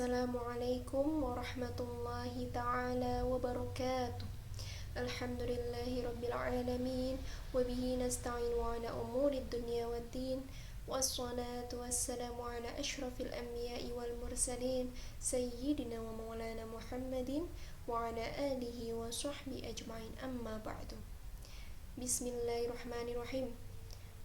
Assalamualaikum warahmatullahi ta'ala wabarakatuh. Alhamdulillahi rabbil alamin. Wabihi nasta'in wa ala umuri dunya wa din. Wassalatu wassalamu ala ashrafil anbiya'i wal mursalin Sayyidina wa maulana Muhammadin wa ala alihi wa sahbihi ajma'in, amma ba'du. Bismillahirrahmanirrahim.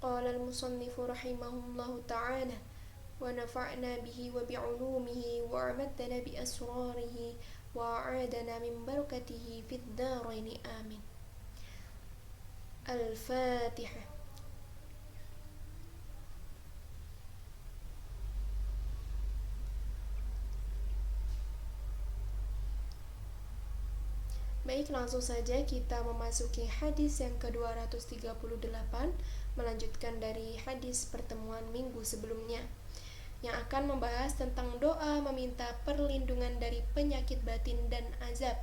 Qala al-musannifu rahimahullahu ta'ala ونفعنا به وبعلومه وأمدنا بأسراره وأعادنا من بركته في الدارين آمين. الفاتحة. Baik, langsung saja kita memasuki hadis yang ke-238, melanjutkan dari hadis pertemuan minggu sebelumnya, yang akan membahas tentang doa meminta perlindungan dari penyakit batin dan azab.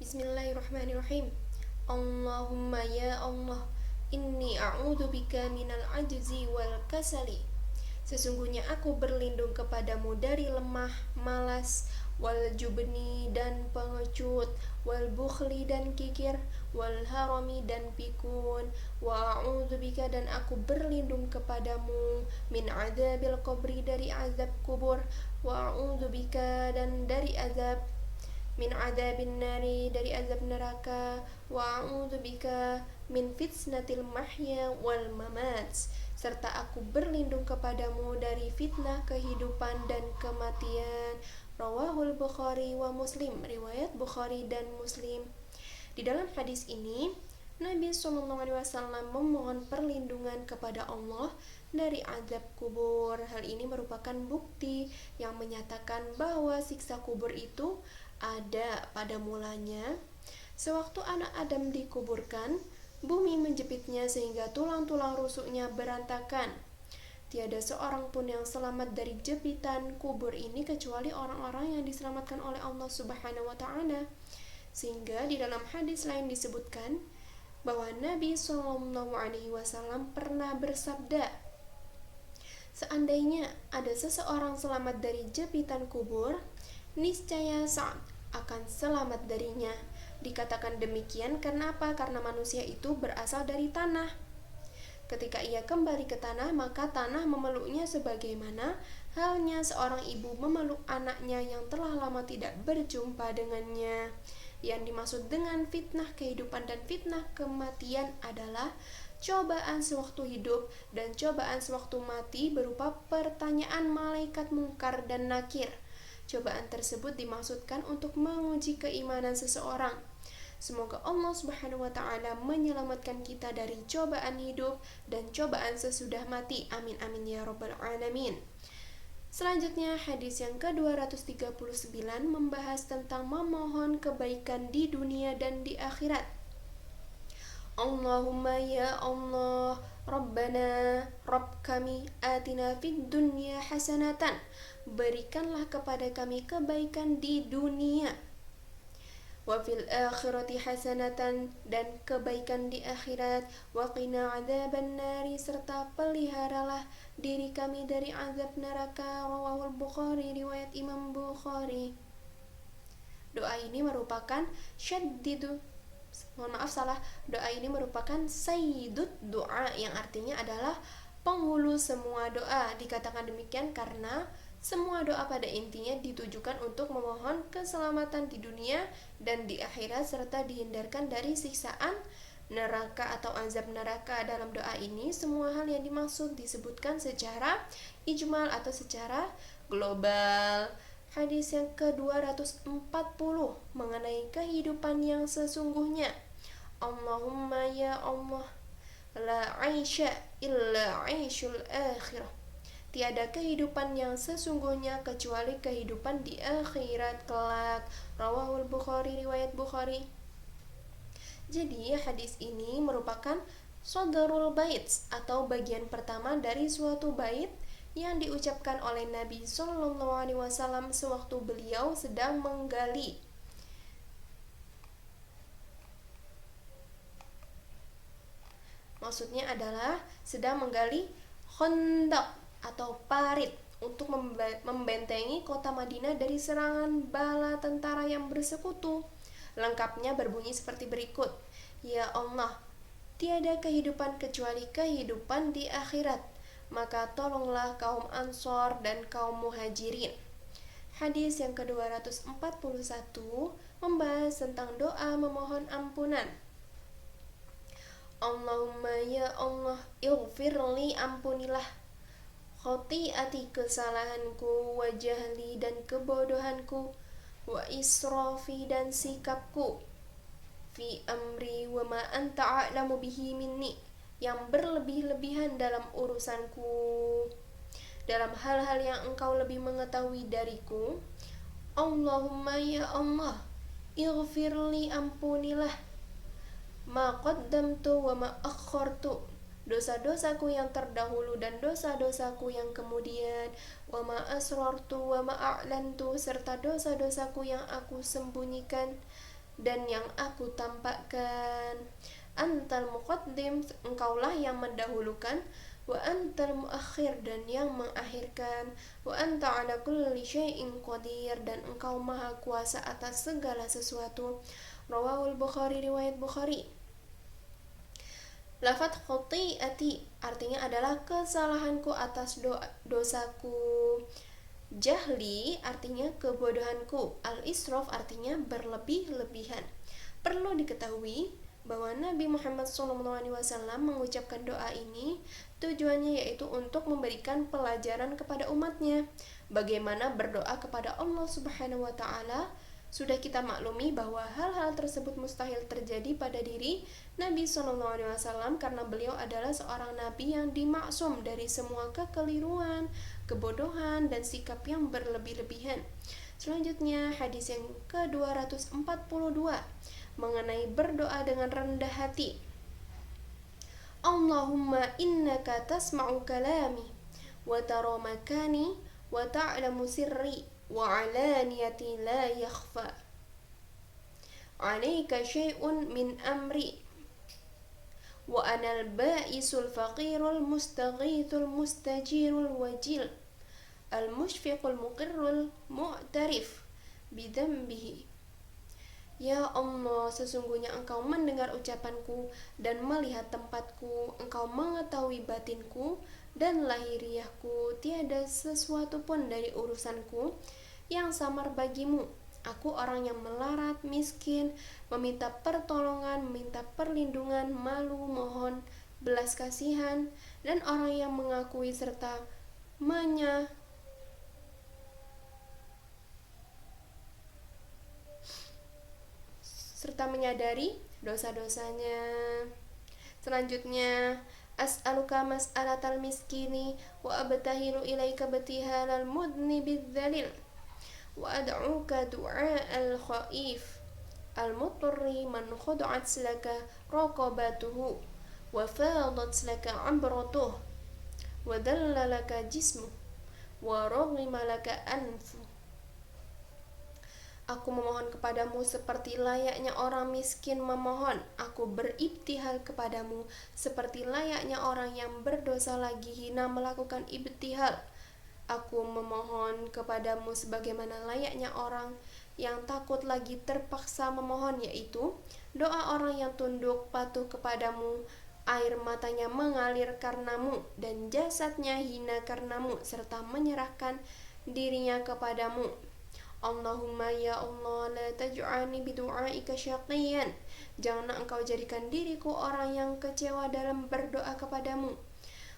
Bismillahirrahmanirrahim. Allahumma ya Allah, inni a'udzubika minal ajzi wal kasali. Sesungguhnya aku berlindung kepadamu dari lemah, malas, wal jubni dan pengecut, wal bukhli dan kikir, wal harami dan pikun, wa a'udzubika dan aku berlindung kepadamu min adzabil qabri dari azab kubur, wa a'udzubika dan dari azab min adzabin nari dari azab neraka, wa a'udzubika min fitnatil mahya wal mamat, serta aku berlindung kepadamu dari fitnah kehidupan dan kematian. Rawahul Bukhari wa Muslim, riwayat Bukhari dan Muslim. Di dalam hadis ini, Nabi SAW memohon perlindungan kepada Allah dari azab kubur. Hal ini merupakan bukti yang menyatakan bahwa siksa kubur itu ada pada mulanya. Sewaktu anak Adam dikuburkan, bumi menjepitnya sehingga tulang-tulang rusuknya berantakan. Tiada seorang pun yang selamat dari jepitan kubur ini kecuali orang-orang yang diselamatkan oleh Allah Subhanahu wa Ta'ala. Sehingga di dalam hadis lain disebutkan bahwa Nabi SAW pernah bersabda, seandainya ada seseorang selamat dari jepitan kubur, niscaya Sa'ad akan selamat darinya. Dikatakan demikian kenapa? Karena manusia itu berasal dari tanah. Ketika ia kembali ke tanah, maka tanah memeluknya sebagaimana halnya seorang ibu memeluk anaknya yang telah lama tidak berjumpa dengannya. Yang dimaksud dengan fitnah kehidupan dan fitnah kematian adalah cobaan sewaktu hidup dan cobaan sewaktu mati berupa pertanyaan malaikat mungkar dan nakir. Cobaan tersebut dimaksudkan untuk menguji keimanan seseorang. Semoga Allah Subhanahu wa Ta'ala menyelamatkan kita dari cobaan hidup dan cobaan sesudah mati. Amin amin ya rabbal alamin. Selanjutnya hadis yang ke-239 membahas tentang memohon kebaikan di dunia dan di akhirat. Allahumma ya Allah, Rabbana, Rabb kami, atina fid dunya hasanatan. Berikanlah kepada kami kebaikan di dunia. Wa fil akhirati hasanatan, dan kebaikan di akhirat. Wa qina adzaban nari, serta peliharalah diri kami dari azab neraka. Rawahul Bukhari, riwayat Imam Bukhari. Doa ini merupakan doa ini merupakan sayyidud doa, yang artinya adalah penghulu semua doa. Dikatakan demikian karena semua doa pada intinya ditujukan untuk memohon keselamatan di dunia dan di akhirat serta dihindarkan dari siksaan neraka atau azab neraka. Dalam doa ini semua hal yang dimaksud disebutkan secara ijmal atau secara global. Hadis yang ke-240 mengenai kehidupan yang sesungguhnya. Allahumma ya Allah, la aisha illa aishul akhirah. Tiada kehidupan yang sesungguhnya kecuali kehidupan di akhirat kelak. Rawahul Bukhari, riwayat Bukhari. Jadi hadis ini merupakan Sadrul Bait atau bagian pertama dari suatu bait yang diucapkan oleh Nabi SAW sewaktu beliau sedang menggali. Maksudnya adalah sedang menggali khandaq atau parit untuk membentengi kota Madinah dari serangan bala tentara yang bersekutu. Lengkapnya berbunyi seperti berikut. Ya Allah, tiada kehidupan kecuali kehidupan di akhirat. Maka tolonglah kaum Ansor dan kaum Muhajirin. Hadis yang ke-241 membahas tentang doa memohon ampunan. Allahumma ya Allah, ighfirli, ampunilah khati'ati, kesalahanku, wa jahli, dan kebodohanku, wa israfi, dan sikapku, fi amri wa ma anta a'lamu bihi minni, yang berlebih-lebihan dalam urusanku, dalam hal-hal yang engkau lebih mengetahui dariku. Allahumma ya Allah, ighfirli, ampunilah ma qaddamtu wa ma akhartu, dosa-dosaku yang terdahulu dan dosa-dosaku yang kemudian, wa ma asrartu wa ma a'lantu, serta dosa-dosaku yang aku sembunyikan dan yang aku tampakkan. Antal muqaddim, engkaulah yang mendahulukan, wa antal muakhir, dan yang mengakhirkan, wa anta ala kulli syai'in qadir, dan engkau maha kuasa atas segala sesuatu. Rawahul Bukhari, riwayat Bukhari. Lafadz khati'ati artinya adalah kesalahanku atas dosaku. Jahli artinya kebodohanku. Al-israf artinya berlebih-lebihan. Perlu diketahui bahwa Nabi Muhammad SAW mengucapkan doa ini tujuannya yaitu untuk memberikan pelajaran kepada umatnya bagaimana berdoa kepada Allah Subhanahu wa Ta'ala. Sudah kita maklumi bahwa hal-hal tersebut mustahil terjadi pada diri Nabi SAW karena beliau adalah seorang nabi yang dimaksum dari semua kekeliruan, kebodohan, dan sikap yang berlebih-lebihan. Selanjutnya hadis yang ke-242 mengenai berdoa dengan rendah hati. Allahumma innaka tasma'u kalami wa tara makani wa ta'lamu sirri wa alaniyati la yakhfa alayka syai'un min amri wa anal ba'isul faqirul mustaghithul mustajirul wajil al mushfiqul muqirrul mu'tarif bidambihi. Ya Allah, sesungguhnya Engkau mendengar ucapanku dan melihat tempatku, Engkau mengetahui batinku dan lahiriahku, tiada sesuatu pun dari urusanku yang samar bagimu. Aku orang yang melarat, miskin, meminta pertolongan, meminta perlindungan, malu, mohon belas kasihan, dan orang yang mengakui serta menyadari dosa-dosanya. Selanjutnya, as'aluka mas'alatal miskini wa abtahilu ilaika batihalal mudnibidz dzalil wa ad'uka du'aal khaif al-mutarri man khud'at laka raqabatuhu wa fadat laka amratuhu wa dalla laka jismuhu wa raghima laka anfu. Aku memohon kepadamu seperti layaknya orang miskin memohon. Aku beribtihal kepadamu seperti layaknya orang yang berdosa lagi hina melakukan ibtihal. Aku memohon kepadamu sebagaimana layaknya orang yang takut lagi terpaksa memohon, yaitu doa orang yang tunduk patuh kepadamu, air matanya mengalir karenamu dan jasadnya hina karenamu serta menyerahkan dirinya kepadamu. Allahumma ya Allah, la taj'alni bidu'aika syaqiyan, janganlah engkau jadikan diriku orang yang kecewa dalam berdoa kepadamu.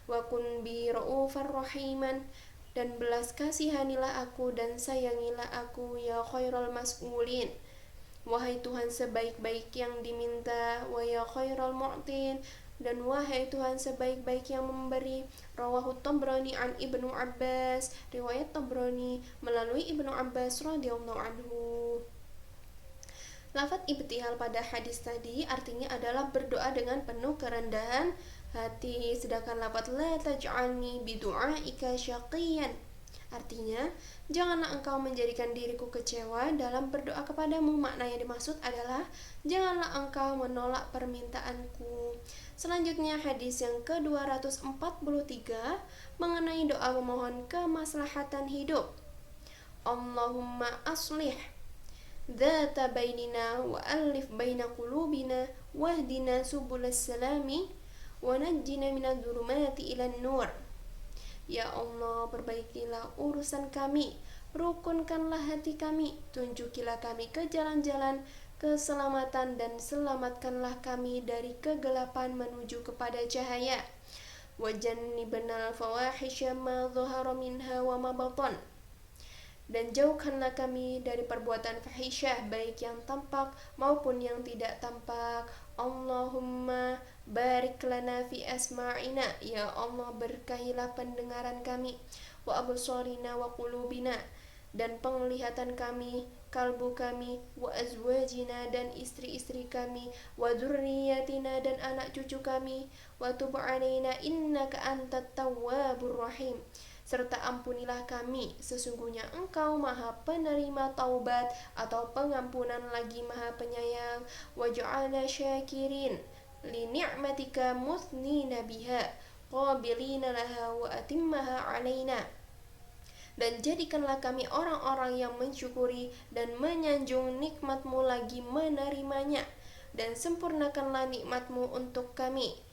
Wa kun bi ra'ufar rahiman, dan belas kasihanilah aku dan sayangilah aku, ya khairal mas'ulin, wahai Tuhan sebaik-baik yang diminta, wa ya khairal mu'tin, dan wahai Tuhan sebaik-baik yang memberi. Rawahu Tabrani an Ibnu Abbas, riwayat Tabrani melalui Ibnu Abbas radhiyallahu anhu. Lafaz ibtihal pada hadis tadi artinya adalah berdoa dengan penuh kerendahan hati, sedangkan lafaz la taj'alni bidu'aika syaqiyan artinya janganlah engkau menjadikan diriku kecewa dalam berdoa kepadamu. Makna yang dimaksud adalah janganlah engkau menolak permintaanku. Selanjutnya hadis yang ke-243 mengenai doa memohon kemaslahatan hidup. Allahumma aslih dzata bainina wa alif baina qulubina wahdina subulas salami wa najjina minadh dhulumati ilan nur. Ya Allah, perbaikilah urusan kami, rukunkanlah hati kami, tunjukilah kami ke jalan-jalan keselamatan dan selamatkanlah kami dari kegelapan menuju kepada cahaya. Wajannibnal fawahisya ma dhahara minha wa ma batan. Dan jauhkanlah kami dari perbuatan fahisyah, baik yang tampak maupun yang tidak tampak. Allahumma barik lana fi asma'ina, ya Allah berkahilah pendengaran kami, wa absarina wa qulubina, dan penglihatan kami, kalbu kami, wa azwajina, dan istri-istri kami, wa dzurriyyatina, dan anak cucu kami, wa tub alaina innaka antat tawwabur rahim, serta ampunilah kami, sesungguhnya Engkau Maha Penerima taubat atau pengampunan lagi Maha Penyayang. Waj'alna syakirin li ni'matika muthnina biha qabilina laha wa atimmaha alaina. Dan jadikanlah kami orang-orang yang mensyukuri dan menyanjung nikmat-Mu lagi menerimanya, dan sempurnakanlah nikmat-Mu untuk kami.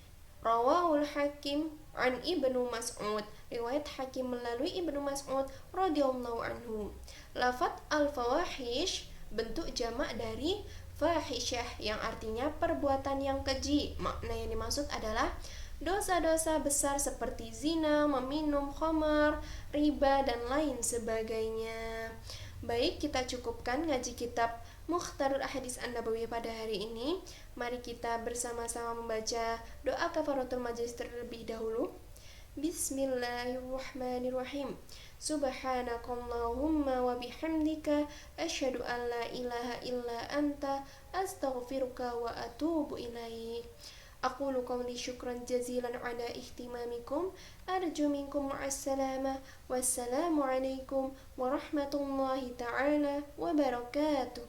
Rawahul Hakim an Ibnu Mas'ud, riwayat Hakim melalui Ibnu Mas'ud radhiyallahu anhu. Lafaz al-fawahish bentuk jamak dari fahisyah yang artinya perbuatan yang keji. Makna yang dimaksud adalah dosa-dosa besar seperti zina, meminum khamar, riba, dan lain sebagainya. Baik, kita cukupkan ngaji kitab Mukhtarul Ahadits An-Nabawiyah pada hari ini. Mari kita bersama-sama membaca doa kafaratul majlis terlebih dahulu. Bismillahirrahmanirrahim. Subhanakallahumma wa bihamdika asyhadu an la ilaha illa anta astaghfiruka wa atubu ilaik. Aqulu qawli syukran jazilan ala ihtimamikum, arju minkum ma'assalamah, wassalamu alaikum warahmatullahi ta'ala wabarakatuh.